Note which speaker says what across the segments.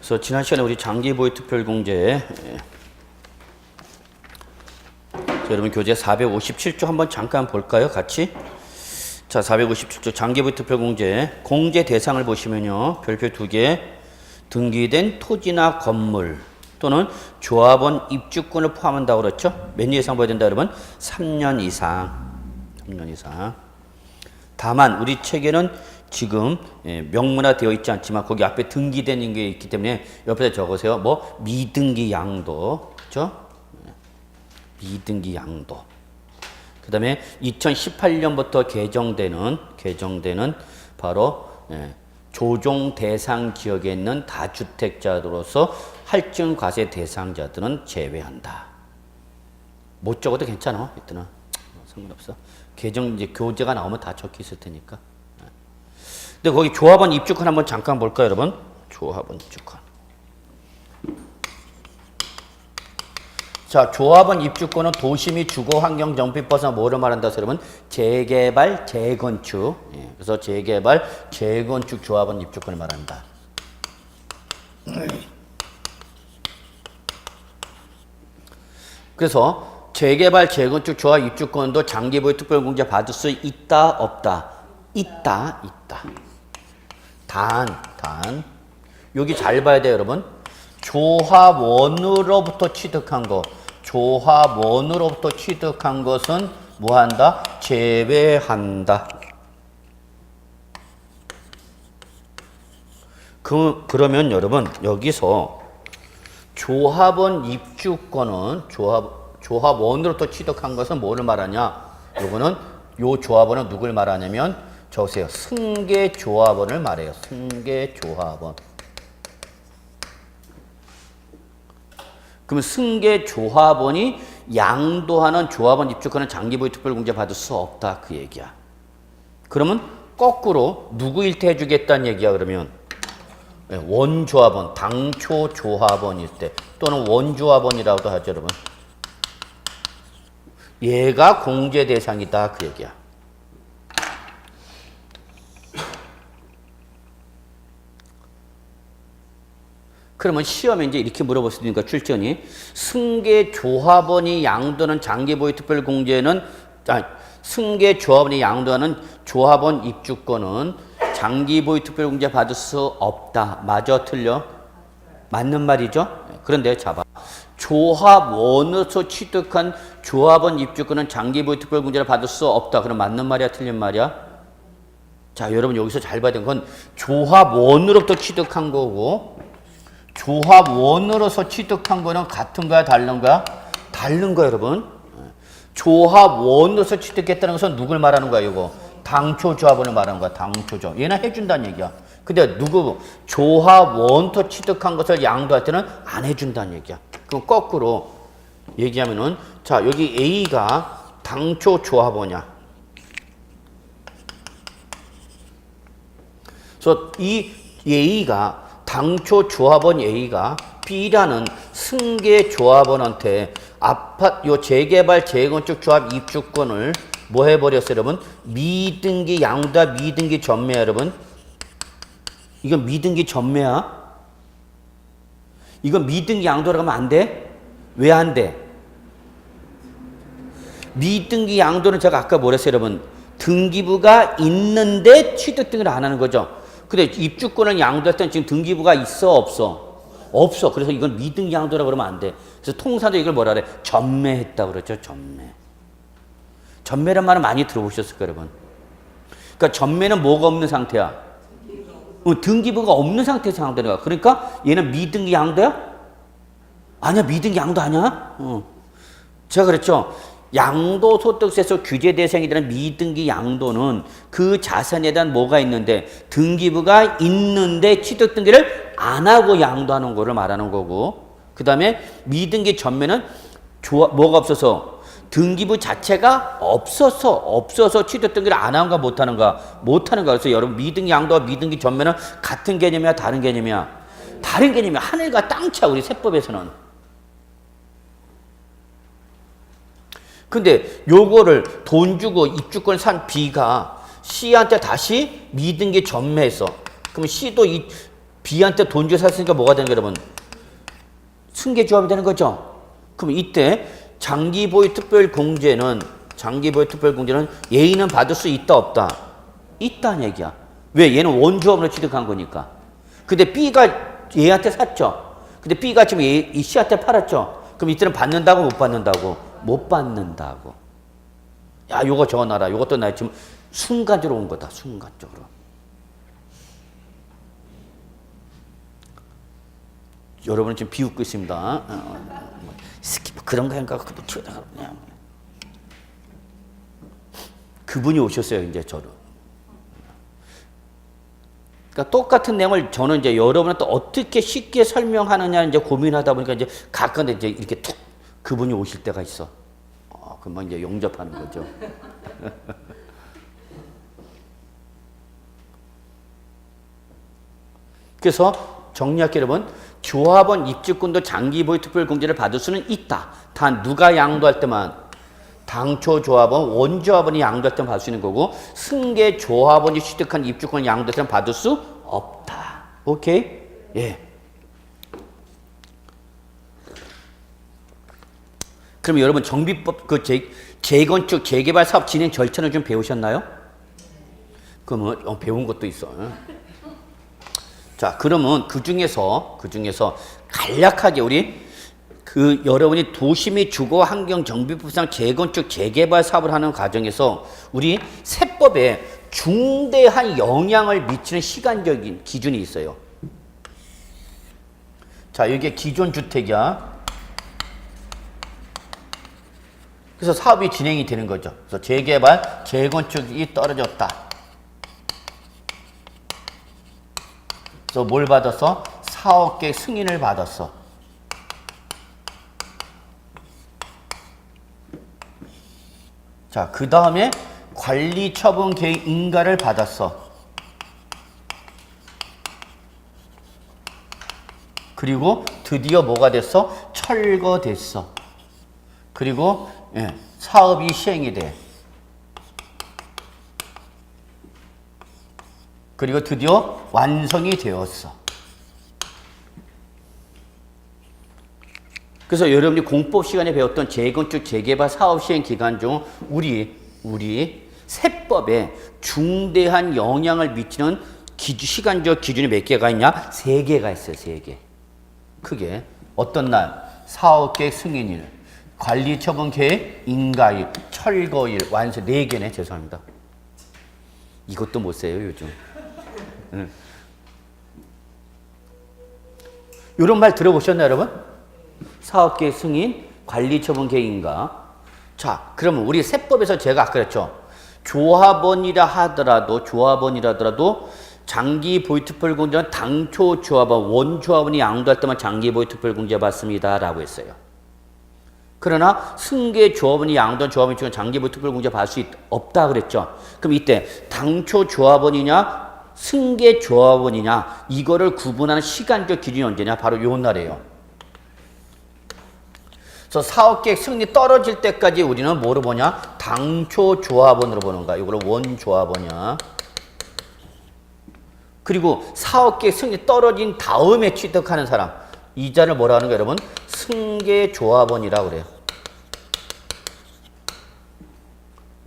Speaker 1: 그래서 지난 시간에 우리 장기보유 특별공제 여러분 교재 457조 한번 잠깐 볼까요? 같이. 자, 457조 장기보유 특별공제 공제 대상을 보시면요. 별표 2개 등기된 토지나 건물 또는 조합원 입주권을 포함한다고 그랬죠? 몇 년 이상 봐야 된다 여러분? 3년 이상. 3년 이상. 다만 우리 책에는 지금 명문화되어 있지 않지만 거기 앞에 등기된 게 있기 때문에 옆에다 적으세요. 뭐 미등기 양도, 그렇죠? 미등기 양도. 그다음에 2018년부터 개정되는 바로 조정 대상 지역에 있는 다주택자로서 할증 과세 대상자들은 제외한다. 못 적어도 괜찮아. 이때는 상관없어. 개정 이제 교재가 나오면 다 적혀 있을 테니까. 근데 거기 조합원 입주권 한번 잠깐 볼까요, 여러분? 조합원 입주권. 자, 조합원 입주권은 도시 및 주거 환경 정비 벗어나 뭐를 말한다, 여러분? 재개발, 재건축. 그래서 재개발, 재건축 조합원 입주권을 말한다. 그래서 재개발, 재건축 조합 입주권도 장기보유 특별공제 받을 수 있다, 없다? 있다. 단. 여기 잘 봐야 돼요, 여러분. 조합원으로부터 취득한 거. 조합원으로부터 취득한 것은 뭐 한다? 제외한다. 그러면 여러분, 여기서 조합원 입주권은 조합원으로부터 취득한 것은 뭐를 말하냐? 요거는 요 조합원은 누굴 말하냐면 적으세요. 승계조합원을 말해요. 승계조합원. 그러면 승계조합원이 양도하는 조합원 입주권은 장기보유 특별공제 받을 수 없다. 그 얘기야. 그러면 거꾸로 누구 일태 해주겠다는 얘기야. 그러면 원조합원, 당초 조합원일 때 또는 원조합원이라고도 하죠. 여러분. 얘가 공제 대상이다. 그 얘기야. 그러면 시험에 이제 이렇게 물어볼 수 있으니까 출전이 승계조합원이 양도하는 장기보유 특별공제는 승계조합원이 양도하는 조합원 입주권은 장기보유 특별공제 받을 수 없다. 맞아, 틀려? 맞는 말이죠? 그런데 잡아. 조합원으로서 취득한 조합원 입주권은 장기보유 특별공제를 받을 수 없다. 그럼 맞는 말이야, 틀린 말이야? 자, 여러분 여기서 잘 봐야 되는 건 조합원으로부터 취득한 거고 조합원으로서 취득한 거는 같은 거야, 다른 거야? 다른 거야, 여러분. 조합원으로서 취득했다는 것은 누굴 말하는 거야, 이거? 당초 조합원을 말하는 거야, 당초 조합. 얘는 해준다는 얘기야. 근데 조합원부터 취득한 것을 양도할 때는 안 해준다는 얘기야. 그럼 거꾸로 얘기하면은, 자, 여기 A가 당초 조합원이야. 그래서 이 A가 당초 조합원 A가 B라는 승계 조합원한테 요 재개발 재건축 조합 입주권을 뭐 해버렸어요, 여러분? 미등기 양도다, 미등기 전매야, 여러분. 이건 미등기 전매야. 이건 미등기 양도라고 하면 안 돼? 왜 안 돼? 미등기 양도는 제가 아까 뭐랬어요, 여러분? 등기부가 있는데 취득 등을 안 하는 거죠. 근데 입주권을 양도할 때는 지금 등기부가 있어, 없어? 없어. 그래서 이건 미등기 양도라고 그러면 안 돼. 그래서 통사도 이걸 뭐라 그래? 전매했다고 그러죠, 전매. 전매란 말은 많이 들어보셨을 거예요, 여러분. 그러니까 전매는 뭐가 없는 상태야? 등기부가 없는 상태에서 양도하는 거야. 그러니까 얘는 미등기 양도야? 아니야, 미등기 양도 아니야? 제가 그랬죠. 양도소득세에서 규제 대상이 되는 미등기 양도는 그 자산에 대한 뭐가 있는데 등기부가 있는데 취득 등기를 안 하고 양도하는 거를 말하는 거고, 그 다음에 미등기 전매는 뭐가 없어서 등기부 자체가 없어서 취득 등기를 안 하는가 못하는가. 그래서 여러분 미등기 양도와 미등기 전매는 같은 개념이야, 다른 개념이야? 다른 개념이야. 하늘과 땅차, 우리 세법에서는. 근데 요거를 돈 주고 입주권을 산 B가 C한테 다시 미등기 전매했어. 그럼 C도 B한테 돈 주고 샀으니까 뭐가 되는 거예요, 여러분? 승계조합이 되는 거죠. 그럼 이때 장기보유 특별공제는 A는 받을 수 있다, 없다? 있다는 얘기야. 왜? 얘는 원조합으로 취득한 거니까. 근데 B가 얘한테 샀죠. 근데 B가 지금 이 C한테 팔았죠. 그럼 이때는 받는다고, 못 받는다고? 못 받는다고. 야, 요거 적어놔라. 요것도 나 지금 순간적으로 온 거다. 순간적으로. 여러분은 지금 비웃고 있습니다. 스킵 그런 거 생각 그도 튀어나가 그냥. 그분이 오셨어요, 이제 저를. 그러니까 똑같은 내용을 저는 이제 여러분한테 어떻게 쉽게 설명하느냐 이제 고민하다 보니까 이제 가끔 이제 이렇게 툭 그분이 오실 때가 있어. 그러면 이제 용접하는 거죠. 그래서 정리할게요, 여러분. 조합원 입주권도 장기보유 특별공제를 받을 수는 있다. 단 누가 양도할 때만 당초 조합원, 원조합원이 양도할 때만 받을 수 있는 거고 승계 조합원이 취득한 입주권을 양도할 때만 받을 수 없다. 오케이? 예. 그럼 여러분 정비법 그 재건축 재개발 사업 진행 절차는 좀 배우셨나요? 그러면 배운 것도 있어. 자, 그러면 그 중에서 간략하게 우리 여러분이 도시 및 주거 환경 정비법상 재건축 재개발 사업을 하는 과정에서 우리 세법에 중대한 영향을 미치는 시간적인 기준이 있어요. 자, 이게 기존 주택이야. 그래서 사업이 진행이 되는 거죠. 그래서 재개발, 재건축이 떨어졌다. 그래서 뭘 받았어? 사업계획 승인을 받았어. 자, 그 다음에 관리처분 계획 인가를 받았어. 그리고 드디어 뭐가 됐어? 철거됐어. 그리고 사업이 시행이 돼. 그리고 드디어 완성이 되었어. 그래서 여러분이 공법 시간에 배웠던 재건축 재개발 사업 시행 기간 중 우리 세법에 중대한 영향을 미치는 시간적 기준이 몇 개가 있냐? 3개가 있어요. 3개. 크게 어떤 날? 사업계획 승인일, 관리처분 계획 인가일, 철거일, 완성. 4개네. 죄송합니다. 이것도 못 써요 요즘. 이런 말 들어보셨나요, 여러분? 사업계획 승인, 관리처분 계획 인가. 자, 그러면 우리 세법에서 제가 아까 그랬죠. 조합원이라 하더라도 장기 보유 특별공제는 당초 조합원, 원조합원이 양도할 때만 장기 보유 특별공제 받습니다. 라고 했어요. 그러나 승계 조합원이 양도한 조합원이 중에 장기 보유 특별공제 받을 수 없다 그랬죠. 그럼 이때 당초 조합원이냐 승계 조합원이냐 이거를 구분하는 시간적 기준이 언제냐? 바로 요 날이에요. 그래서 사업계획 승인이 떨어질 때까지 우리는 뭐로 보냐? 당초 조합원으로 보는 거야. 이거를 원조합원이야. 그리고 사업계획 승인이 떨어진 다음에 취득하는 사람, 이자를 뭐라 하는 거예요, 여러분? 승계 조합원이라고 그래요.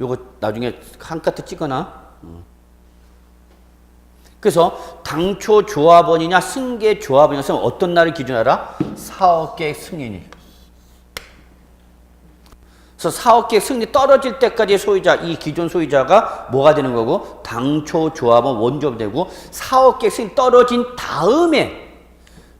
Speaker 1: 요거 나중에 한 카트 찍어놔. 그래서 당초 조합원이냐 승계 조합원이냐 어떤 날을 기준으로 알아? 사업계획 승인일. 그래서 사업계획 승인이 떨어질 때까지 소유자, 이 기존 소유자가 뭐가 되는 거고? 당초 조합원 원조업이 되고 사업계획 승인이 떨어진 다음에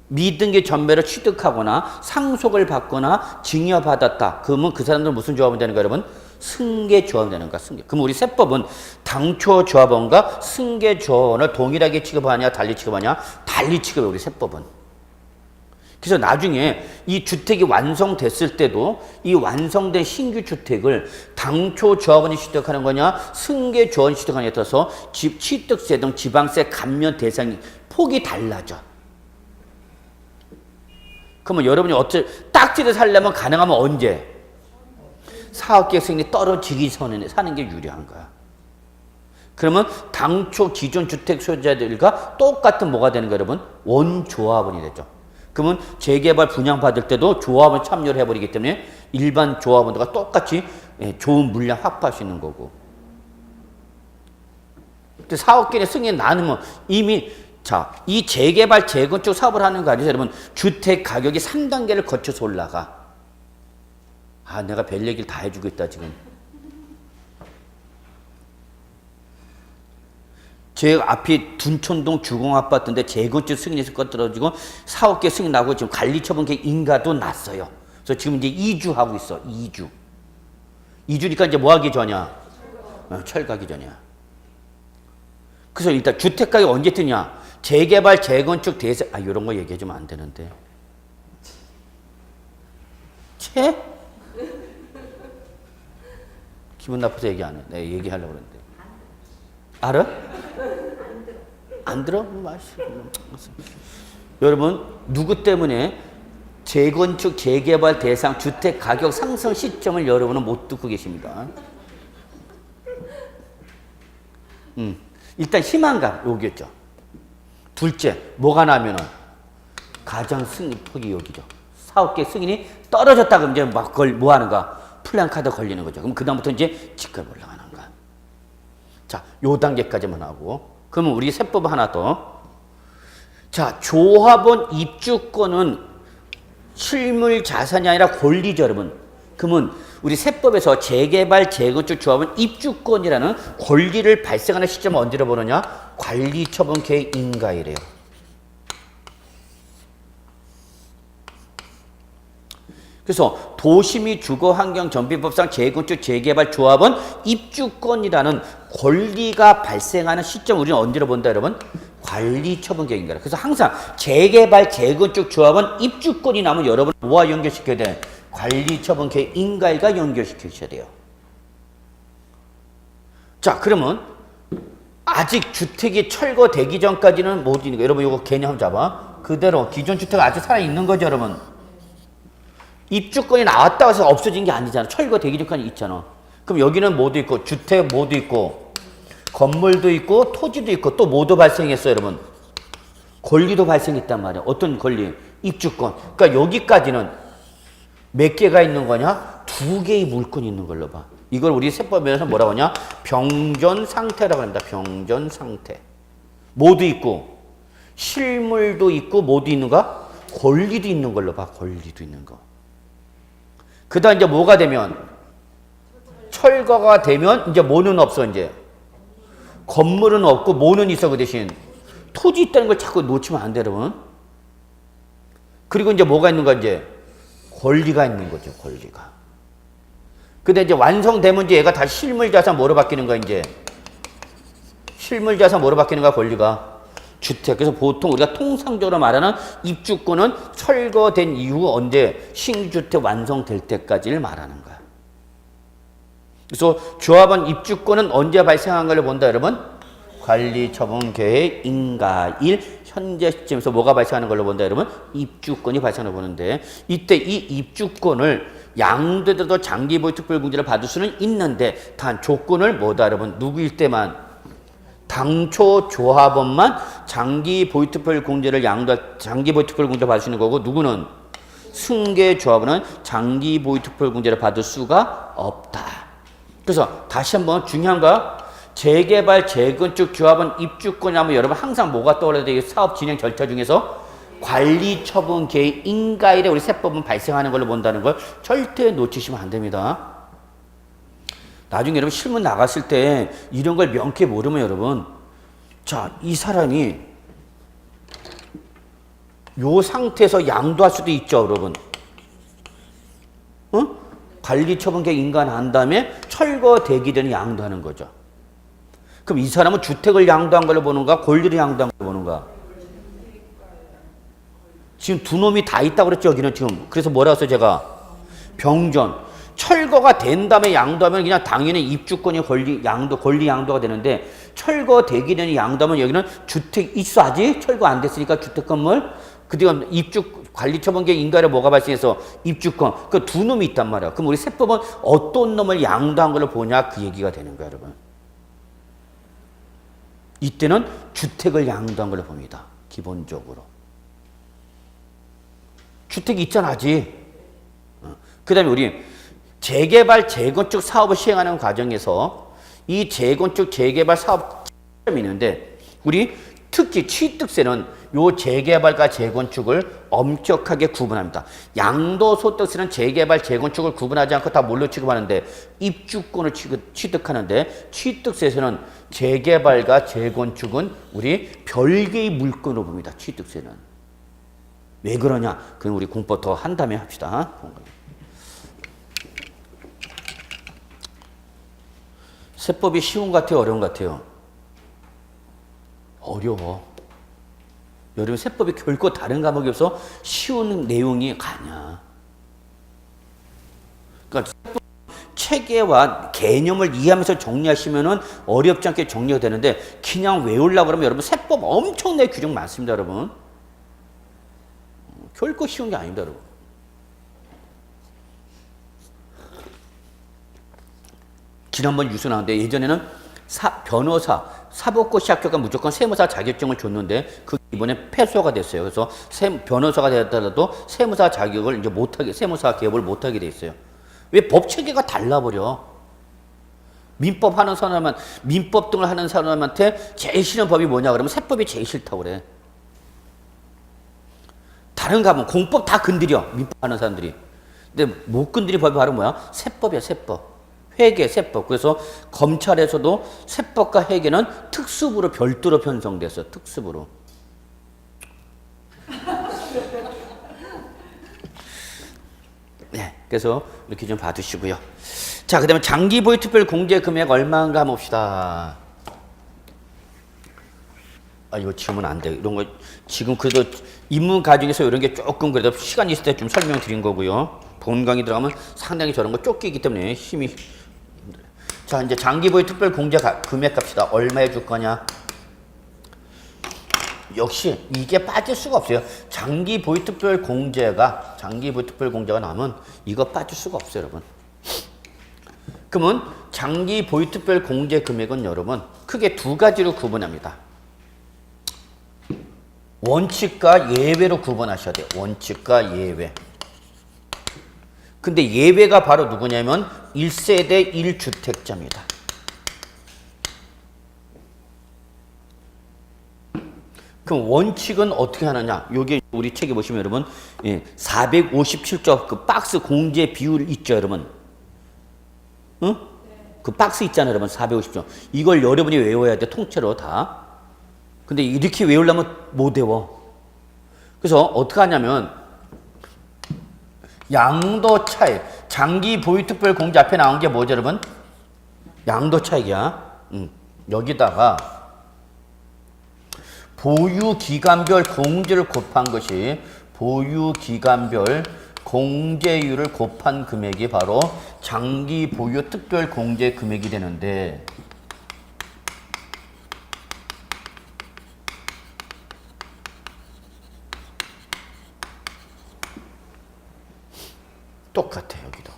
Speaker 1: 미등기 전매를 취득하거나 상속을 받거나 증여받았다. 그러면 그 사람들은 무슨 조합원이 되는 거예요, 여러분? 승계 조합원이 되는 거야, 승계. 그럼 우리 세법은 당초 조합원과 승계 조합원을 동일하게 취급하냐, 달리 취급하냐? 달리 취급해, 우리 세법은. 그래서 나중에 이 주택이 완성됐을 때도 이 완성된 신규 주택을 당초 조합원이 취득하는 거냐, 승계 조합원이 취득하냐에 따라서 집 취득세 등 지방세 감면 대상이 폭이 달라져. 그러면 여러분이 딱지를 살려면 가능하면 언제? 사업계획 승인이 떨어지기 전에 사는 게 유리한 거야. 그러면 당초 기존 주택 소유자들과 똑같은 뭐가 되는 거예요, 여러분? 원조합원이 되죠. 그러면 재개발 분양받을 때도 조합원 참여를 해버리기 때문에 일반 조합원들과 똑같이 좋은 물량 확보할 수 있는 거고. 4억 개의 승인 나누면 이미 자, 이 재개발 재건축 사업을 하는 거 아니죠, 여러분? 주택 가격이 3단계를 거쳐서 올라가. 아, 내가 별 얘기를 다 해주고 있다 지금. 제 앞이 둔촌동 주공아파트인데 재건축 승인해서 떨어지고 4억 개 승인 나고 지금 관리처분 인가도 났어요. 그래서 지금 이제 2주 하고 있어. 2주. 2주니까 이제 뭐 하기 전이야? 철거하기 전이야. 그래서 일단 주택가격이 언제 뜨냐? 재개발, 재건축, 대세, 이런 거 얘기해주면 안 되는데. 기분 나빠서 얘기 안 해. 내가 얘기하려고 그랬는데. 알아? 안 들어? 여러분, 누구 때문에 재건축, 재개발 대상 주택 가격 상승 시점을 여러분은 못 듣고 계십니다. 일단 희망감, 여기였죠. 둘째, 뭐가 나면은 가장 승인 폭이 여기죠. 4억 개 승인이 떨어졌다 그러면 이제 막 그걸 뭐 하는가? 플랜카드 걸리는 거죠. 그럼 그다음부터 이제 집값 올라가는 거야. 자, 요 단계까지만 하고. 그러면 우리 세법 하나 더. 자, 조합원 입주권은 실물 자산이 아니라 권리죠, 여러분. 그러면 우리 세법에서 재개발, 재건축 조합원 입주권이라는 권리를 발생하는 시점을 언제로 보느냐? 관리처분 계획 인가일이에요. 그래서 도시및 주거환경정비법상 재건축, 재개발 조합원 입주권이라는 권리가 발생하는 시점 우리는 언제로 본다, 여러분? 관리처분 계획인가. 그래서 항상 재개발, 재건축 조합원 입주권이 나면 여러분 뭐와 연결시켜야 돼? 관리처분 계획 인가일과 연결시키셔야 돼요. 자, 그러면 아직 주택이 철거되기 전까지는 못 있는 거예요. 여러분 이거 개념 잡아. 그대로 기존 주택 아직 살아있는 거죠, 여러분. 입주권이 나왔다고 해서 없어진 게 아니잖아. 철거되기 전까지 있잖아. 그럼 여기는 뭐도 있고, 주택 뭐도 있고, 건물도 있고, 토지도 있고, 또 뭐도 발생했어요, 여러분? 권리도 발생했단 말이야. 어떤 권리? 입주권. 그러니까 여기까지는 몇 개가 있는 거냐? 2개의 물건이 있는 걸로 봐. 이걸 우리 세법에서 뭐라고 하냐? 병전 상태라고 합니다. 병전 상태. 뭐도 있고, 실물도 있고, 뭐도 있는가? 권리도 있는 걸로 봐. 권리도 있는 거. 그 다음 이제 뭐가 되면? 철거가 되면 이제 뭐는 없어, 이제. 건물은 없고 뭐는 있어, 그 대신. 토지 있다는 걸 자꾸 놓치면 안 돼, 여러분. 그리고 이제 뭐가 있는가, 이제. 권리가 있는 거죠, 권리가. 근데 이제 완성되면 이제 얘가 다시 실물자산 뭐로 바뀌는 거야, 이제. 실물자산 뭐로 바뀌는 거야, 권리가. 주택. 그래서 보통 우리가 통상적으로 말하는 입주권은 철거된 이후 언제 신주택 완성될 때까지를 말하는 거야. 그래서 조합원 입주권은 언제 발생한 걸 본다, 여러분? 관리처분 계획 인가일 현재 시점에서 뭐가 발생하는 걸로 본다, 여러분? 입주권이 발생하는 걸 보는데 이때 이 입주권을 양도돼도 장기 보유 특별 공제를 받을 수는 있는데 단 조건을 뭐다, 여러분? 누구일 때만? 당초 조합원만 장기 보유 특별 공제를 장기 보유 특별 공제 받을 수 있는 거고 누구는 승계 조합원은 장기 보유 특별 공제를 받을 수가 없다. 그래서 다시 한번 중요한 거 재개발 재건축 조합원 입주권이 하면 여러분 항상 뭐가 떠올라야 돼요? 사업 진행 절차 중에서 관리 처분 계획 인가일에 우리 세법은 발생하는 걸로 본다는 걸 절대 놓치시면 안 됩니다. 나중에 여러분 실문 나갔을 때 이런 걸 명쾌히 모르면 여러분 자, 이 사람이 요 상태에서 양도할 수도 있죠, 여러분. 관리 처분 계획 인가한 다음에 철거되기 전에 양도하는 거죠. 그럼 이 사람은 주택을 양도한 걸로 보는가, 권리를 양도한 걸로 보는가? 지금 두 놈이 다 있다고 그랬죠, 여기는 지금. 그래서 뭐라고 했어요, 제가? 병전. 철거가 된 다음에 양도하면 그냥 당연히 입주권이 권리 양도가 되는데 철거되기 전에 양도하면 여기는 주택 있어 아직 철거 안 됐으니까 주택 건물 그다음 입주 관리처분 계획 인가에 뭐가 발생해서 입주권 그 두 놈이 있단 말이야. 그럼 우리 세법은 어떤 놈을 양도한 걸로 보냐 그 얘기가 되는 거야, 여러분. 이때는 주택을 양도한 걸로 봅니다. 기본적으로. 주택이 있잖아, 아직. 그 다음에 우리 재개발, 재건축 사업을 시행하는 과정에서 이 재건축, 재개발 사업 이 있는데 우리 특히 취득세는 요 재개발과 재건축을 엄격하게 구분합니다. 양도소득세는 재개발, 재건축을 구분하지 않고 다 뭘로 취급하는데 입주권을 취득하는데 취득세에서는 재개발과 재건축은 우리 별개의 물건으로 봅니다. 취득세는. 왜 그러냐? 그럼 우리 공부 더 한 다음에 합시다. 세법이 쉬운 것 같아요? 어려운 것 같아요? 어려워. 여러분 세법이 결코 다른 과목이 없어 쉬운 내용이 가냐. 그러니까 체계와 개념을 이해하면서 정리하시면은 어렵지 않게 정리가 되는데 그냥 외우려고 그러면 여러분 세법 엄청나게 규정 많습니다, 여러분. 결코 쉬운 게 아닙니다, 여러분. 지난번 뉴스 나왔는데 예전에는 변호사, 사법고시 합격가 무조건 세무사 자격증을 줬는데 그 이번에 폐소가 됐어요. 그래서 변호사가 되었더라도 세무사 자격을 이제 못하게, 세무사 개업을 못하게 돼 있어요. 왜 법 체계가 달라버려? 민법 하는 사람만, 민법 등을 하는 사람한테 제일 싫은 법이 뭐냐 그러면 세법이 제일 싫다고 그래. 다른 가면 공법 다 건드려, 민법 하는 사람들이. 근데 못 건드린 법이 바로 뭐야? 세법이야, 세법. 회계, 세법. 그래서 검찰에서도 세법과 회계는 특수부로 별도로 편성됐어. 특수부로. 네, 그래서 이렇게 좀 봐두시고요. 자, 그다음에 장기 보유 특별 공제 금액 얼마인가 한번 봅시다. 아, 이거 지우면 안 돼. 이런 거 지금 그래도 입문 과정에서 이런 게 조금 그래도 시간 있을 때 좀 설명드린 거고요. 본 강의 들어가면 상당히 저런 거 쫓기기 때문에 힘이 힘들어요. 자, 이제 장기 보유 특별 공제 금액 갑시다. 얼마 해줄 거냐? 역시 이게 빠질 수가 없어요. 장기 보유 특별 공제가 나오면 이거 빠질 수가 없어요, 여러분. 그러면 장기 보유 특별 공제 금액은 여러분 크게 두 가지로 구분합니다. 원칙과 예외로 구분하셔야 돼요. 원칙과 예외. 근데 예외가 바로 누구냐면 1세대 1주택자입니다. 그럼 원칙은 어떻게 하느냐? 여기 우리 책에 보시면 여러분 457조 그 박스 공제 비율 있죠, 여러분? 응? 그 박스 있잖아요, 여러분. 450조. 이걸 여러분이 외워야 돼, 통째로 다. 근데 이렇게 외우려면 못 외워. 그래서 어떻게 하냐면 양도 차익, 장기 보유 특별 공제 앞에 나온 게 뭐죠, 여러분? 양도 차익이야. 여기다가 보유 기간별 공제를 곱한 것이 보유 기간별 공제율을 곱한 금액이 바로 장기 보유 특별 공제 금액이 되는데 똑같아, 여기도.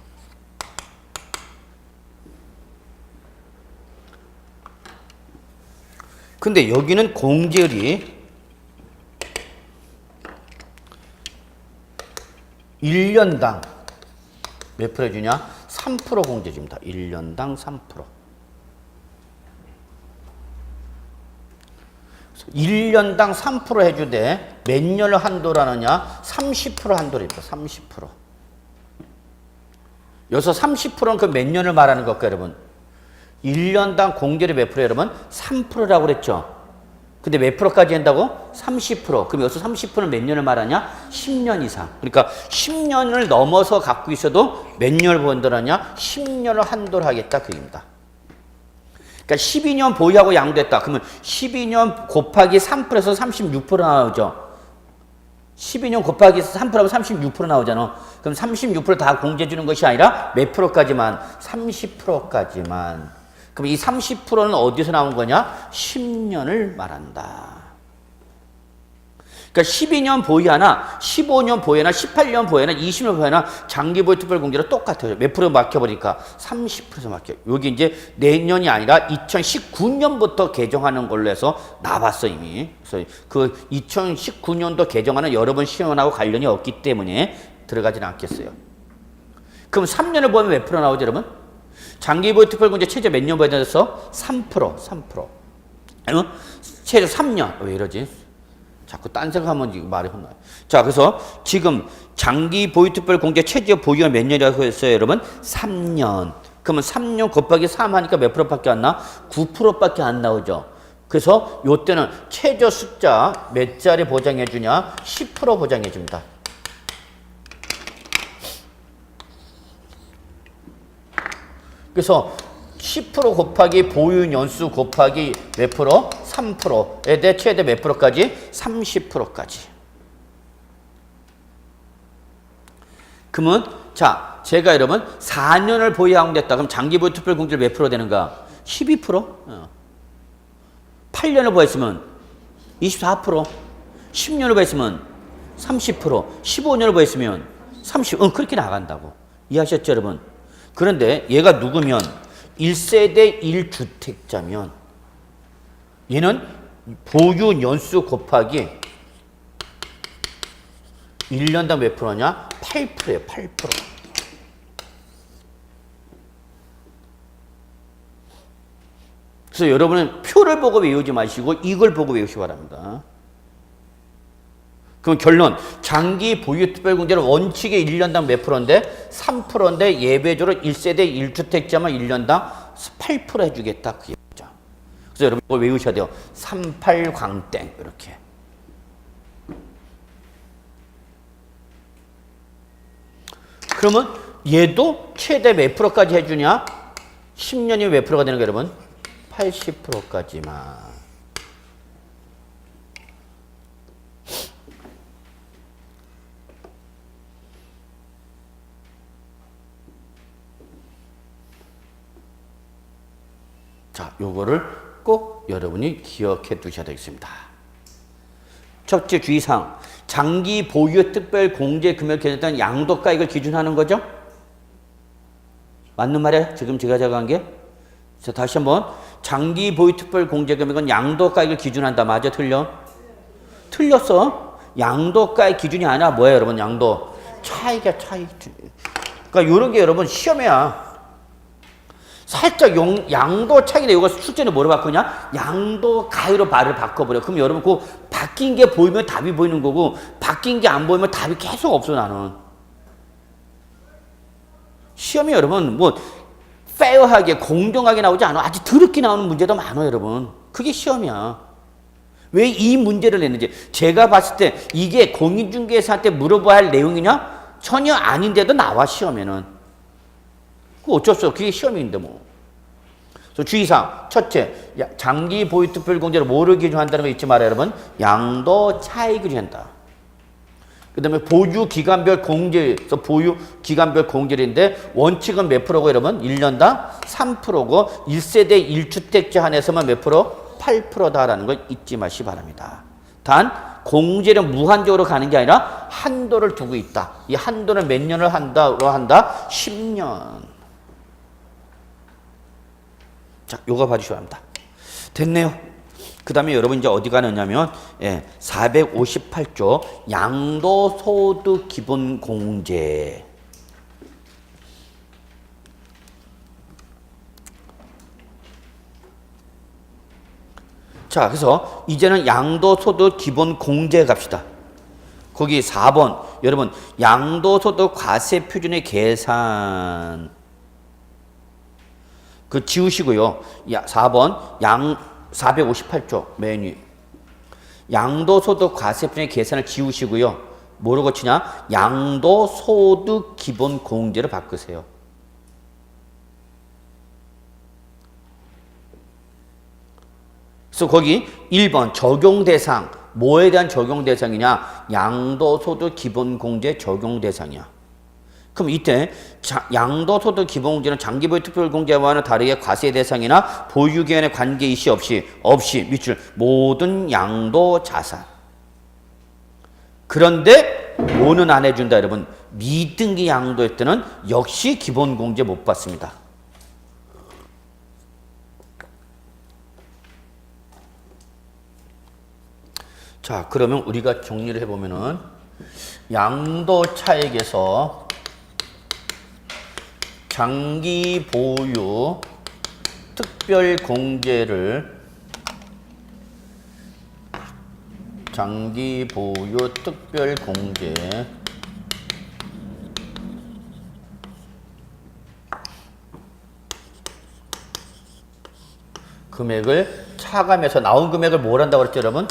Speaker 1: 근데 여기는 공제율이 1년당 몇 프로 해주냐? 3% 공제 줍니다. 1년당 3%. 1년당 3% 해주되 몇 년을 한도로 하느냐? 30% 한도로 입니다. 30%. 여기서 30%는 그 몇 년을 말하는 걸까요, 여러분? 1년당 공제율이 몇 프로 여러분? 3%라고 그랬죠? 근데 몇 프로까지 한다고? 30%. 그럼 여기서 30%는 몇 년을 말하냐? 10년 이상. 그러니까 10년을 넘어서 갖고 있어도 몇 년을 본다느냐? 10년을 한도를 하겠다, 그 얘기입니다. 그러니까 12년 보유하고 양도했다. 그러면 12년 곱하기 3%에서 36% 나오죠? 12년 곱하기 3%하면 36% 나오잖아. 그럼 36% 다 공제 주는 것이 아니라 몇 프로까지만? 30%까지만. 그럼 이 30%는 어디서 나온 거냐? 10년을 말한다. 그러니까 12년 보유하나 15년 보유하나 18년 보유하나 20년 보유하나 장기 보유 특별 공제로 똑같아요. 몇 프로 맡겨버리니까 30% 맡겨. 여기 이제 내년이 아니라 2019년부터 개정하는 걸로 해서 나왔어 이미. 그래서 그 2019년도 개정하는 여러 번 시험하고 관련이 없기 때문에 들어가지는 않겠어요. 그럼 3년을 보면 몇 프로 나오죠 여러분? 장기 보유 특별 공제 최저 몇 년 보여야 돼서 3%. 최저 3년. 왜 이러지? 자꾸 딴 생각하면 말이 혼나요. 자, 그래서 지금 장기 보유 특별 공제 최저 보유가 몇 년이라고 했어요, 여러분? 3년. 그러면 3년 곱하기 3 하니까 몇 프로밖에 안 나? 9%밖에 안 나오죠. 그래서 요때는 최저 숫자 몇 자리 보장해 주냐? 10% 보장해 줍니다. 그래서 10% 곱하기 보유 연수 곱하기 몇 프로? 3%에 대해 최대 몇 프로까지? 30%까지. 그러면 자, 제가 여러분 4년을 보유하고 됐다. 그럼 장기 보유 특별 공제를 몇 프로 되는가? 12%? 8년을 보유했으면 24%, 10년을 보유했으면 30%, 15년을 보유했으면 30%, 그렇게 나간다고. 이해하셨죠, 여러분? 그런데 얘가 누구면 1세대 1주택자면 얘는 보유 연수 곱하기 1년당 몇 프로냐? 8%예요. 8%. 그래서 여러분은 표를 보고 외우지 마시고 이걸 보고 외우시기 바랍니다. 그럼 결론, 장기 보유 특별공제는 원칙에 1년당 몇 프로인데? 3%인데 예외적으로 1세대 1주택자만 1년당 8% 해주겠다. 그게 죠. 그래서 여러분 이걸 외우셔야 돼요. 38광땡 이렇게. 그러면 얘도 최대 몇 프로까지 해주냐? 10년이면 몇 프로가 되는 거예요, 여러분? 80%까지만. 자, 요거를 꼭 여러분이 기억해 두셔야 되겠습니다. 첫째 주의사항, 장기 보유 특별 공제 금액 계산된 양도가액을 기준하는 거죠? 맞는 말이에요? 지금 제가 적은 게? 자, 다시 한번. 장기 보유 특별 공제 금액은 양도가액을 기준한다. 맞아? 틀려? 틀렸어. 양도가액 기준이 아니라 뭐예요, 여러분? 양도. 차이가 차이. 그러니까 요런 게 여러분 시험이야. 살짝 양도 차이인데 이거 출제는 뭐로 바꾸냐? 양도 가위로 말을 바꿔버려. 그럼 여러분 그 바뀐 게 보이면 답이 보이는 거고 바뀐 게 안 보이면 답이 계속 없어 나는. 시험이 여러분 뭐 페어하게 공정하게 나오지 않아. 아주 더럽게 나오는 문제도 많아요 여러분. 그게 시험이야. 왜 이 문제를 냈는지 제가 봤을 때 이게 공인중개사한테 물어봐야 할 내용이냐? 전혀 아닌데도 나와 시험에는. 그 어쩔 수 없어. 그게 시험인데 뭐. 그래서 주의사항. 첫째, 장기 보유 특별 공제를 뭐를 기준한다는 거 잊지 말아요, 여러분. 양도 차익을 기준한다. 그 다음에 보유 기간별 공제, 그래서 보유 기간별 공제인데 원칙은 몇 프로고 여러분? 1년당 3%고 1세대 1주택자 한해서만 몇 프로? 8%다라는 걸 잊지 마시기 바랍니다. 단 공제는 무한적으로 가는 게 아니라 한도를 두고 있다. 이 한도는 몇 년을 한다로 한다? 10년. 자, 요거 봐주셔야 합니다. 됐네요. 그 다음에 여러분 이제 어디 가느냐면 458조 양도소득 기본공제. 자, 그래서 이제는 양도소득 기본공제 갑시다. 거기 4번 여러분 양도소득 과세표준의 계산 그 지우시고요. 4번 458조 맨 위. 양도소득 과세표준의 계산을 지우시고요. 뭐로 고치냐? 양도소득 기본공제로 바꾸세요. 그래서 거기 1번 적용 대상. 뭐에 대한 적용 대상이냐? 양도소득 기본공제 적용 대상이야. 그럼 이때 양도소득 기본공제는 장기보유 특별공제와는 다르게 과세 대상이나 보유기간의 관계이시 없이 밑줄 모든 양도자산. 그런데 뭐는 안 해준다 여러분. 미등기 양도일 때는 역시 기본공제 못 받습니다. 자, 그러면 우리가 정리를 해보면은 양도 차액에서 장기 보유 특별 공제를 장기 보유 특별 공제 금액을 차감해서 나온 금액을 뭘 한다고 그랬죠, 여러분?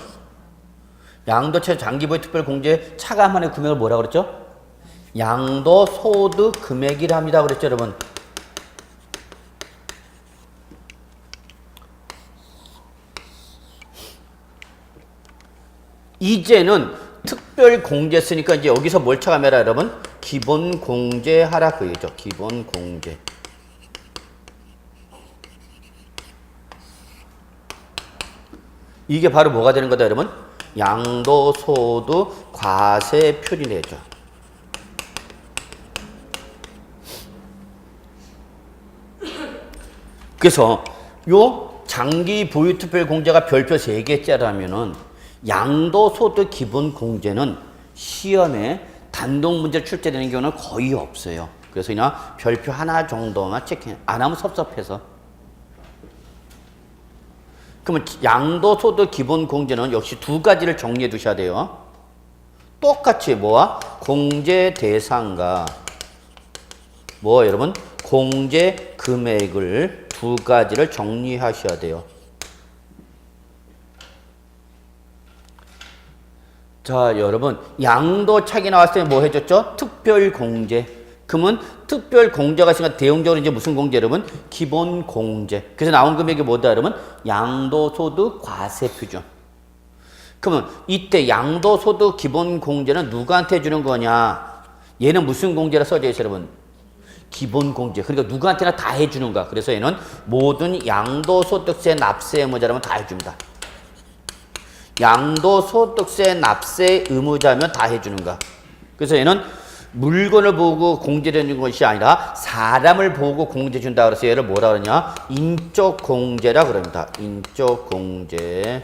Speaker 1: 양도채 장기보유 특별 공제 차감하는 금액을 뭐라고 그랬죠? 양도소득 금액이라 합니다. 그랬죠, 여러분? 이제는 특별 공제 쓰니까 이제 여기서 뭘 차감해라, 여러분? 기본 공제하라 그 얘기죠. 기본 공제. 이게 바로 뭐가 되는 거다, 여러분? 양도소득 과세 표리내죠. 그래서 요 장기 보유 특별 공제가 별표 3개짜라면은 양도소득 기본 공제는 시험에 단독 문제 출제되는 경우는 거의 없어요. 그래서 그냥 별표 하나 정도만 체크 안 하면 섭섭해서. 그러면 양도소득 기본 공제는 역시 두 가지를 정리해 두셔야 돼요. 똑같이 뭐와? 공제 대상과 뭐 여러분? 공제 금액을 두 가지를 정리하셔야 돼요. 자, 여러분 양도차익이 나왔을 때 뭐 해줬죠? 특별공제. 그러면 특별공제가 있으니까 대용적으로 이제 무슨 공제 여러분? 기본공제. 그래서 나온 금액이 뭐다 여러분? 양도소득 과세표준. 그러면 이때 양도소득 기본공제는 누구한테 주는 거냐? 얘는 무슨 공제라 써져 있어요 여러분? 기본공제. 그러니까 누구한테나 다 해주는가? 그래서 얘는 모든 양도소득세 납세 의무자라면 다 해줍니다. 양도소득세 납세 의무자면 다 해주는가? 그래서 얘는 물건을 보고 공제되는 것이 아니라 사람을 보고 공제 준다 그래서 얘를 뭐라 그러냐? 인적 공제라 그럽니다. 인적 공제.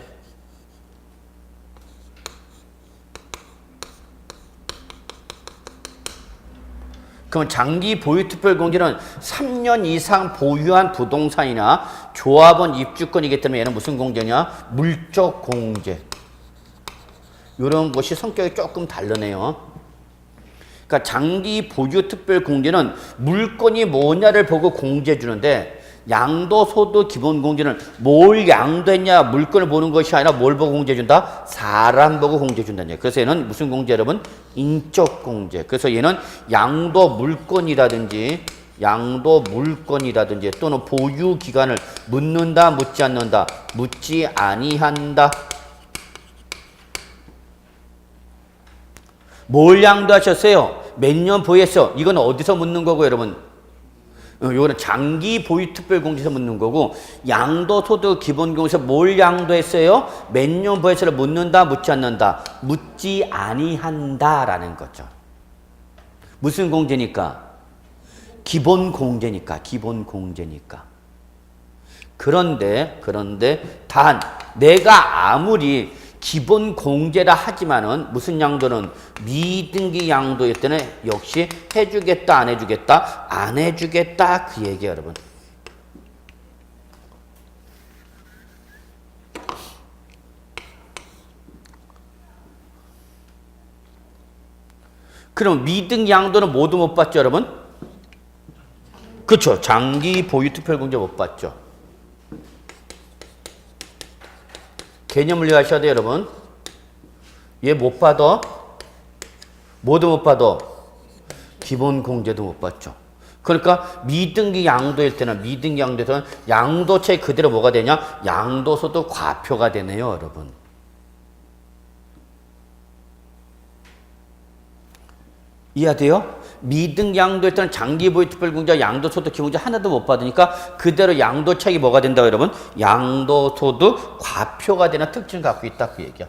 Speaker 1: 그럼 장기 보유 특별 공제는 3년 이상 보유한 부동산이나 조합원 입주권이기 때문에 얘는 무슨 공제냐? 물적 공제. 이런 것이 성격이 조금 다르네요. 그러니까 장기 보유 특별 공제는 물건이 뭐냐를 보고 공제 주는데 양도소득 기본 공제는 뭘 양도했냐 물건을 보는 것이 아니라 뭘 보고 공제 준다? 사람 보고 공제 준다는 얘기예요. 그래서 얘는 무슨 공제 여러분? 인적 공제. 그래서 얘는 양도 물건이라든지 또는 보유 기간을 묻는다 묻지 않는다 묻지 아니한다. 뭘 양도하셨어요? 몇 년 보유했어? 이건 어디서 묻는 거고 여러분? 이거는 장기 보유 특별 공제에서 묻는 거고 양도소득 기본 공제에서 뭘 양도했어요? 몇 년 보유했어를 묻는다 묻지 않는다 묻지 아니한다라는 거죠. 무슨 공제니까? 기본 공제니까. 그런데 단 내가 아무리 기본 공제라 하지만은 무슨 양도는 미등기 양도일 때는 역시 해주겠다 안 해주겠다 안 해주겠다 그 얘기예요 여러분. 그럼 미등기 양도는 모두 못 받죠 여러분? 그렇죠. 장기 보유 특별 공제 못 받죠. 개념을 이해하셔야 돼요, 여러분. 얘 못 받아. 뭐도 못 받아. 기본 공제도 못 받죠. 그러니까 미등기 양도일 때는 양도채 그대로 뭐가 되냐? 양도소득 과표가 되네요, 여러분. 이해돼요? 미등기 양도일 때는 장기 보유 특별 공제, 양도소득 기본공제 하나도 못 받으니까 그대로 양도차익이 뭐가 된다고 여러분? 양도소득 과표가 되는 특징을 갖고 있다 그 얘기야.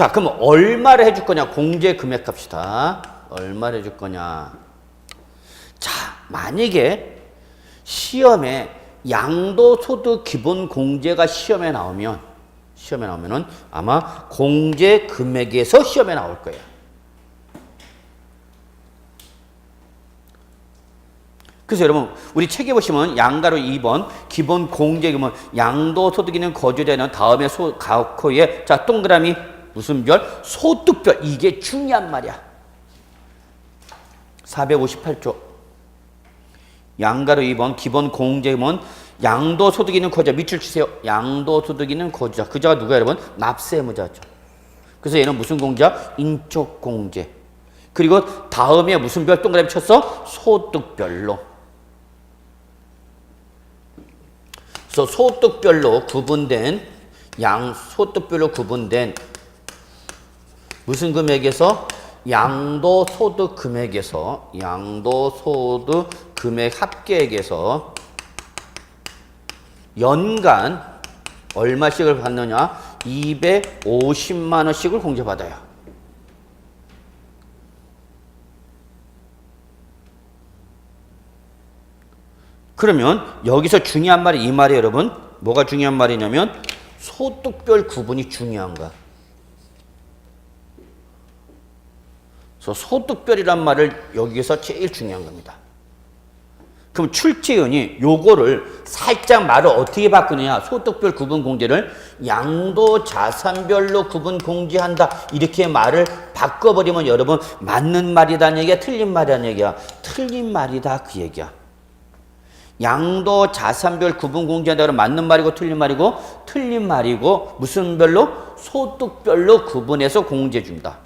Speaker 1: 자, 그럼 얼마를 해줄 거냐? 공제 금액 합시다. 얼마를 해줄 거냐? 자, 만약에 시험에 양도소득 기본 공제가 시험에 나오면은 아마 공제 금액에서 시험에 나올 거예요. 그래서 여러분, 우리 책에 보시면 양가로 2번 기본 공제 그러면 양도소득이는 거주되는 다음에 가코에 자 동그라미 무슨 별? 소득별. 이게 중요한 말이야. 458조. 양가로 2번 기본 공제면 양도소득이는 거주자. 밑줄 치세요. 양도소득이는 거주자. 그자가 누가 여러분? 납세의무자죠. 그래서 얘는 무슨 공제야? 인적공제. 그리고 다음에 무슨 별 동그라미 쳤어? 소득별로. 그래서 소득별로 구분된 소득별로 구분된 무슨 금액에서 양도소득 금액에서 양도소득 금액 합계액에서 연간 얼마씩을 받느냐? 250만 원씩을 공제받아요. 그러면 여기서 중요한 말이 이 말이에요, 여러분. 뭐가 중요한 말이냐면 소득별 구분이 중요한 거야. 그래서 소득별이란 말을 여기서 제일 중요한 겁니다. 그럼 출제위원이 요거를 살짝 말을 어떻게 바꾸느냐? 소득별 구분 공제를 양도 자산별로 구분 공제한다. 이렇게 말을 바꿔버리면 여러분 맞는 말이다는 얘기야? 틀린 말이라는 얘기야? 틀린 말이다 그 얘기야. 양도 자산별 구분 공제한다 그러면 맞는 말이고 틀린 말이고? 틀린 말이고 무슨 별로? 소득별로 구분해서 공제 준다.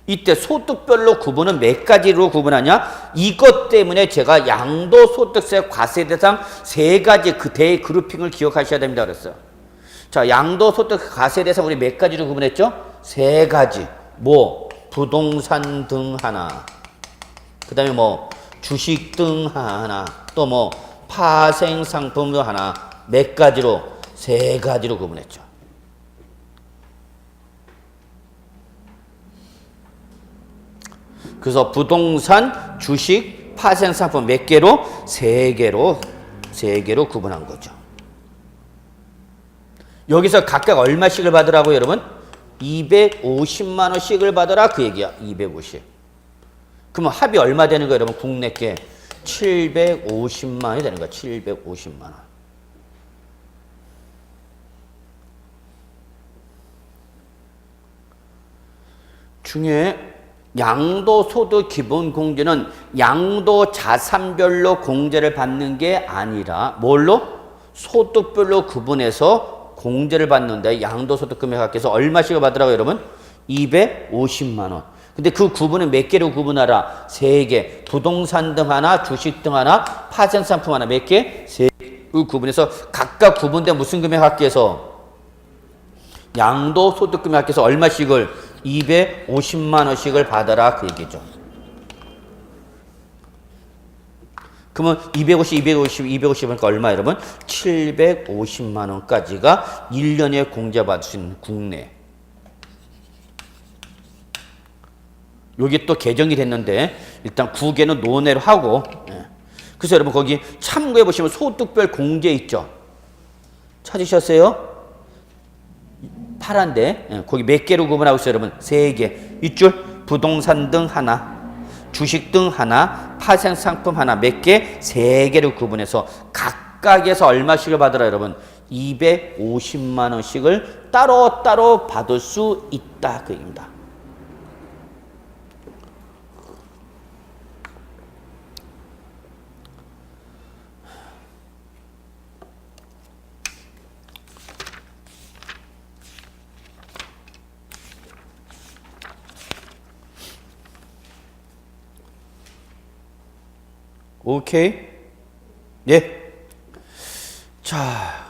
Speaker 1: 이때 소득별로 구분은 몇 가지로 구분하냐? 이것 때문에 제가 양도소득세 과세대상 세 가지 그 대그룹핑을 기억하셔야 됩니다 그랬어요. 자, 양도소득 과세대상 우리 몇 가지로 구분했죠? 세 가지. 뭐 부동산 등 하나, 그 다음에 뭐 주식 등 하나, 또 뭐 파생상품 등 하나. 몇 가지로? 세 가지로 구분했죠. 그래서 부동산, 주식, 파생상품 몇 개로? 세 개로 구분한 거죠. 여기서 각각 얼마씩을 받으라고 여러분? 250만 원씩을 받아라 그 얘기야. 250. 그러면 합이 얼마 되는 거예요 여러분? 국내께 750만 원이 되는 거야. 750만 원. 중에 양도소득 기본공제는 양도자산별로 공제를 받는 게 아니라 뭘로? 소득별로 구분해서 공제를 받는데 양도소득 금액학에서 얼마씩을 받으라고 여러분? 250만 원. 근데 그 구분은 몇 개로 구분하라? 세 개. 부동산 등 하나, 주식 등 하나, 파생상품 하나. 몇 개? 세 개. 그 구분해서 각각 구분된 무슨 금액학에서 양도소득 금액학에서 얼마씩을 250만 원씩을 받아라 그 얘기죠. 그러면 250 하니까 얼마 여러분? 750만 원까지가 1년에 공제받을 수 있는 국내. 여기 또 개정이 됐는데 일단 9개는 논외로 하고 그래서 여러분 거기 참고해 보시면 소득별 공제 있죠. 찾으셨어요? 파란데 거기 몇 개로 구분하고 있어요 여러분? 세 개. 윗줄 부동산 등 하나, 주식 등 하나, 파생상품 하나. 몇 개? 세 개로 구분해서 각각에서 얼마씩을 받으라 여러분? 250만 원씩을 따로따로 받을 수 있다 그 얘기입니다. 오케이? 예. 자.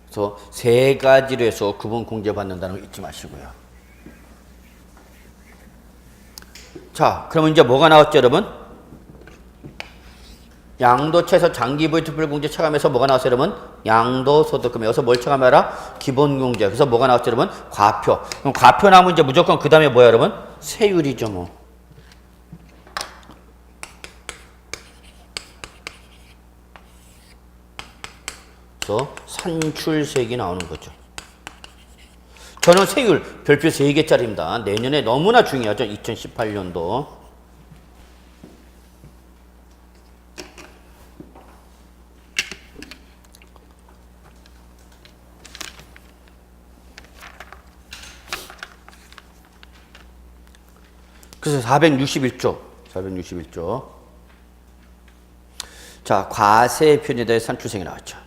Speaker 1: 그래서 세 가지로 해서 구분 공제 받는다는 거 잊지 마시고요. 자, 그러면 이제 뭐가 나왔죠, 여러분? 양도채에서 장기부의 특별공제 체감해서 뭐가 나왔어요, 여러분? 양도소득금. 여기서 뭘 체감해라? 기본공제. 그래서 뭐가 나왔죠, 여러분? 과표. 그럼 과표 나오면 이제 무조건 그 다음에 뭐야, 여러분? 세율이죠, 뭐. 그래서 산출세액이 나오는 거죠. 저는 세율 별표 3개짜리입니다. 내년에 너무나 중요하죠. 2018년도. 그래서 461조. 자, 과세 표현에 대해 산출세액이 나왔죠.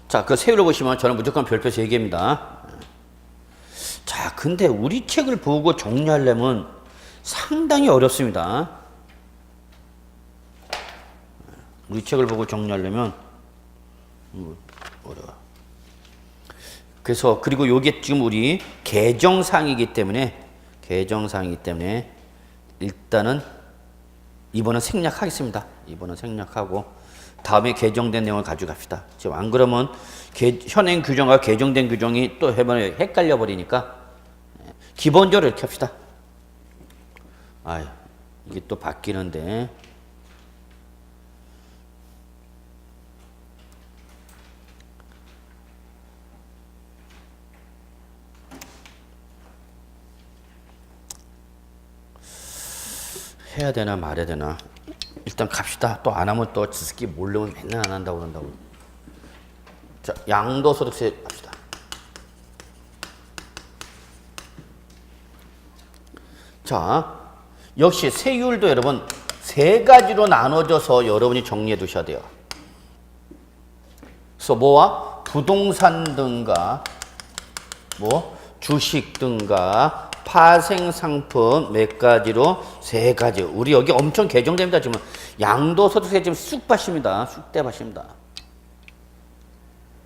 Speaker 1: 자, 그 세율을 보시면 저는 무조건 별표 3개입니다. 자, 근데 우리 책을 보고 정리하려면 상당히 어렵습니다. 우리 책을 보고 정리하려면 어려워. 그래서 그리고 요게 지금 우리 개정사항이기 때문에 일단은 이번은 생략하겠습니다. 이번은 생략하고 다음에 개정된 내용을 가져갑시다. 지금 안 그러면 현행 규정과 개정된 규정이 또 해번에 헷갈려 버리니까 기본적으로 이렇게 합시다. 아유, 이게 또 바뀌는데. 해야 되나 말해야 되나. 일단 갑시다. 또 안 하면 또 지스키 모르면 맨날 안 한다고 그런다고. 자, 양도소득세 합시다. 자, 역시 세율도 여러분 3가지로 나눠져서 여러분이 정리해 두셔야 돼요. 그래서 뭐와? 부동산 등과 주식 등과 파생상품 몇 가지로 3가지. 우리 여기 엄청 개정됩니다. 지금 양도소득세 지금 쑥밭입니다. 쑥대밭입니다.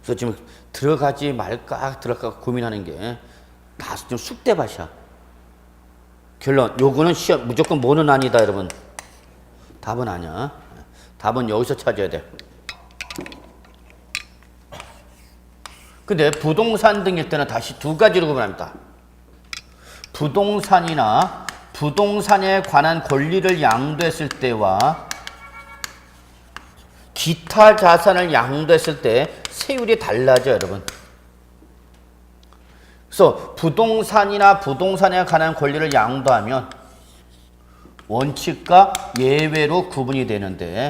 Speaker 1: 그래서 지금 들어가지 말까 고민하는 게 다 지금 쑥대밭이야. 결론, 요거는 시험 무조건 뭐는 아니다, 여러분. 답은 아니야. 답은 여기서 찾아야 돼. 근데 부동산 등일 때는 다시 2가지로 구분합니다. 부동산이나 부동산에 관한 권리를 양도했을 때와 기타 자산을 양도했을 때 세율이 달라져요, 여러분. 그래서 부동산이나 부동산에 관한 권리를 양도하면 원칙과 예외로 구분이 되는데,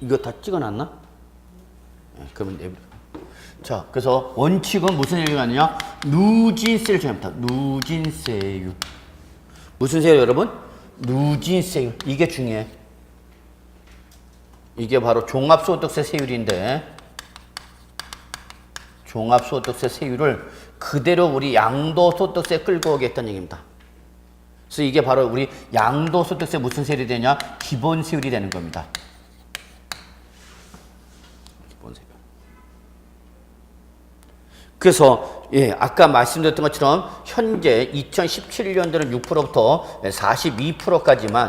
Speaker 1: 이거 다 찍어놨나? 네, 그러면 자, 그래서 원칙은 무슨 얘기가 아니냐? 누진세율 정합니다. 누진세율. 무슨 세율, 여러분? 누진세율. 이게 중요해. 이게 바로 종합소득세 세율인데, 종합소득세 세율을 그대로 우리 양도소득세 끌고 오겠다는 얘기입니다. 그래서 이게 바로 우리 양도소득세 무슨 세율이 되냐? 기본세율이 되는 겁니다. 기본세율. 그래서 아까 말씀드렸던 것처럼 현재 2017년도는 6%부터 42%까지만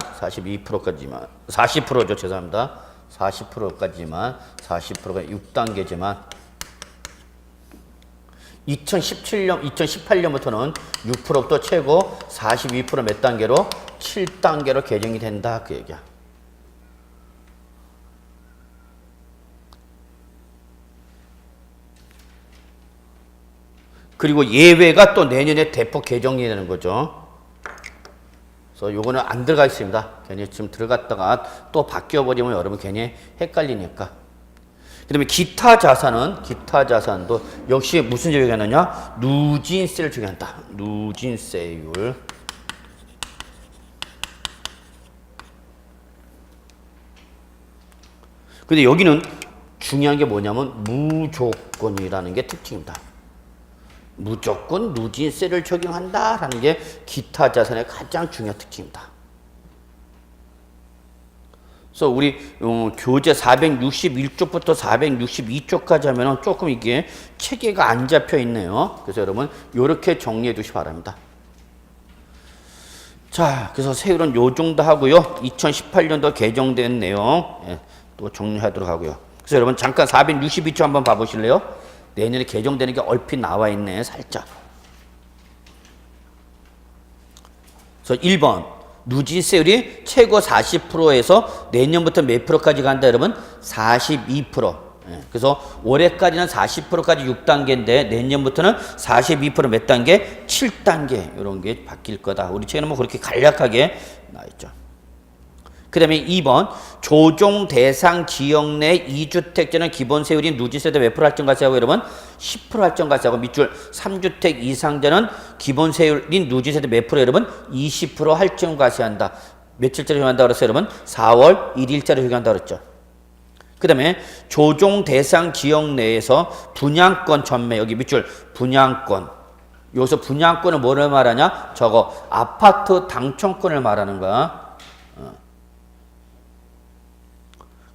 Speaker 1: 40%죠. 죄송합니다. 40%까지만 40%가 6단계지만 2018년부터는 6%부터 최고 42% 몇 단계로 7단계로 개정이 된다, 그 얘기야. 그리고 예외가 또 내년에 대폭 개정이 되는 거죠. 그래서 요거는 안 들어가 있습니다. 괜히 지금 들어갔다가 또 바뀌어버리면 여러분 괜히 헷갈리니까. 그 다음에 기타 자산도 역시 무슨 제외가 하느냐? 누진세를 적용한다. 누진세율. 근데 여기는 중요한 게 뭐냐면 무조건이라는 게 특징입니다. 무조건 누진세를 적용한다라는 게 기타 자산의 가장 중요한 특징입니다. 그래서 우리 교재 461쪽부터 462쪽까지 하면은 조금 이게 체계가 안 잡혀 있네요. 그래서 여러분 이렇게 정리해 두시기 바랍니다. 자, 그래서 세율은 요 정도 하고요. 2018년도 개정된 내용 또 정리하도록 하고요. 그래서 여러분 잠깐 462쪽 한번 봐보실래요? 내년에 개정되는 게 얼핏 나와 있네, 살짝. 그래서 1번 누진세율이 최고 40%에서 내년부터 몇 프로까지 간다 여러분? 42%. 그래서 올해까지는 40%까지 6단계인데 내년부터는 42%몇 단계? 7단계 이런 게 바뀔 거다. 우리 책에는 뭐 그렇게 간략하게 나와 있죠. 그 다음에 2번 조정 대상 지역 내 2주택자는 기본세율인 누진세대 몇 프로 할증과세하고 여러분 10% 할증과세하고 밑줄 3주택 이상자는 기본세율인 누진세대 몇 프로 여러분 20% 할증과세한다. 며칠짜리 적용한다 그랬어요 여러분? 4월 1일짜리 적용한다 그랬죠. 그 다음에 조정 대상 지역 내에서 분양권 전매 여기 밑줄 분양권 여기서 분양권을 뭐를 말하냐? 저거 아파트 당첨권을 말하는 거야.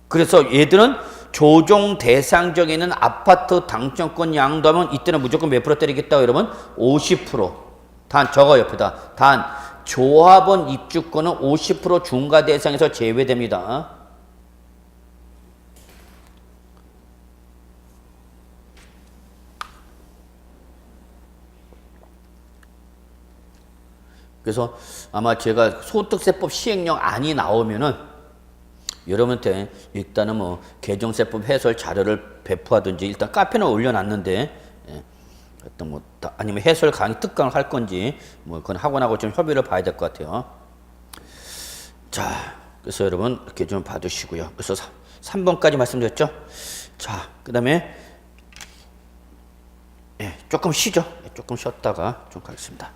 Speaker 1: 그래서 얘들은 조정 대상적에 있는 아파트 당첨권 양도하면 이때는 무조건 몇 프로 때리겠다고 여러분? 50%. 단 저거 옆에다. 단 조합원 입주권은 50% 중과 대상에서 제외됩니다. 그래서 아마 제가 소득세법 시행령 안이 나오면은 여러분한테 일단은 뭐 개정세법 해설 자료를 배포하든지 일단 카페는 올려놨는데 어떤 뭐 아니면 해설 강의 특강을 할 건지 뭐 그건 학원하고 좀 협의를 봐야 될 것 같아요. 자, 그래서 여러분 이렇게 좀 봐두시고요. 그래서 3번까지 말씀드렸죠. 자, 그다음에 조금 쉬죠. 조금 쉬었다가 좀 가겠습니다.